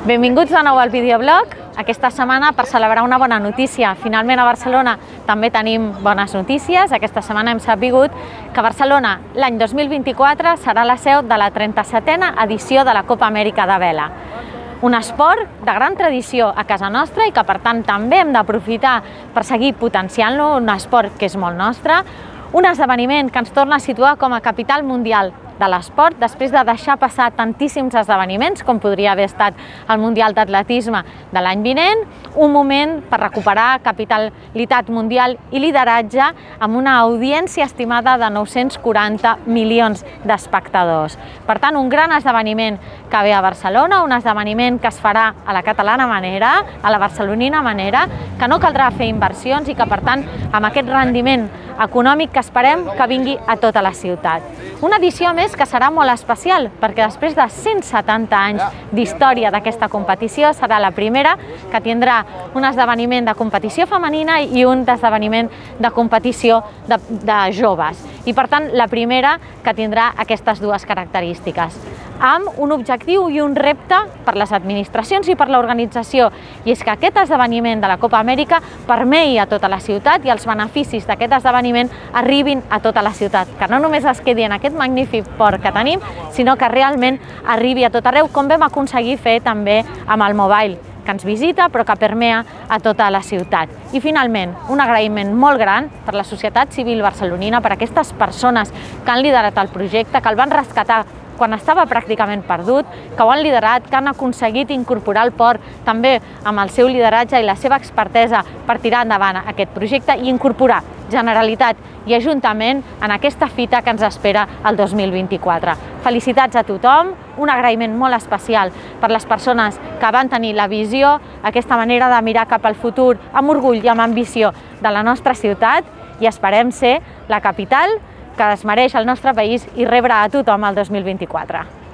Benvinguts de nou al videoblog. Aquesta setmana per celebrar una bona notícia. Finalment a Barcelona també tenim bones notícies. Aquesta setmana hem sabut que Barcelona l'any 2024 serà la seu de la 37a edició de la Copa Amèrica de Vela. Un esport de gran tradició a casa nostra i que per tant també hem d'aprofitar per seguir potenciant-lo, un esport que és molt nostre, un esdeveniment que ens torna a situar com a capital mundial de l'esport, després de deixar passar tantíssims esdeveniments, com podria haver estat el Mundial d'Atletisme de l'any vinent, un moment per recuperar capitalitat mundial i lideratge amb una audiència estimada de 940 milions d'espectadors. Per tant, un gran esdeveniment que ve a Barcelona, un esdeveniment que es farà a la catalana manera, a la barcelonina manera, que no caldrà fer inversions i que, per tant, amb aquest rendiment econòmic que esperem que vingui a tota la ciutat. Una edició més que serà molt especial, perquè després de 170 anys d'història d'aquesta competició serà la primera que tindrà un esdeveniment de competició femenina i un esdeveniment de competició de joves. I per tant, la primera que tindrà aquestes dues característiques, amb un objectiu i un repte per les administracions i per l'organització, i és que aquest esdeveniment de la Copa Amèrica permei a tota la ciutat i els beneficis d'aquest esdeveniment arribin a tota la ciutat, que no només es quedi en aquest magnífic port que tenim, sinó que realment arribi a tot arreu, com vam aconseguir fer també amb el Mobile, que ens visita però que permea a tota la ciutat. I finalment, un agraïment molt gran per la societat civil barcelonina, per aquestes persones que han liderat el projecte, que el van rescatar quan estava pràcticament perdut, que ho han liderat, que han aconseguit incorporar el port també amb el seu lideratge i la seva expertesa per tirar endavant aquest projecte i incorporar Generalitat i Ajuntament en aquesta fita que ens espera el 2024. Felicitats a tothom, un agraïment molt especial per les persones que van tenir la visió, aquesta manera de mirar cap al futur amb orgull i amb ambició de la nostra ciutat, i esperem ser la capital que es mereix el nostre país i rebre a tothom el 2024.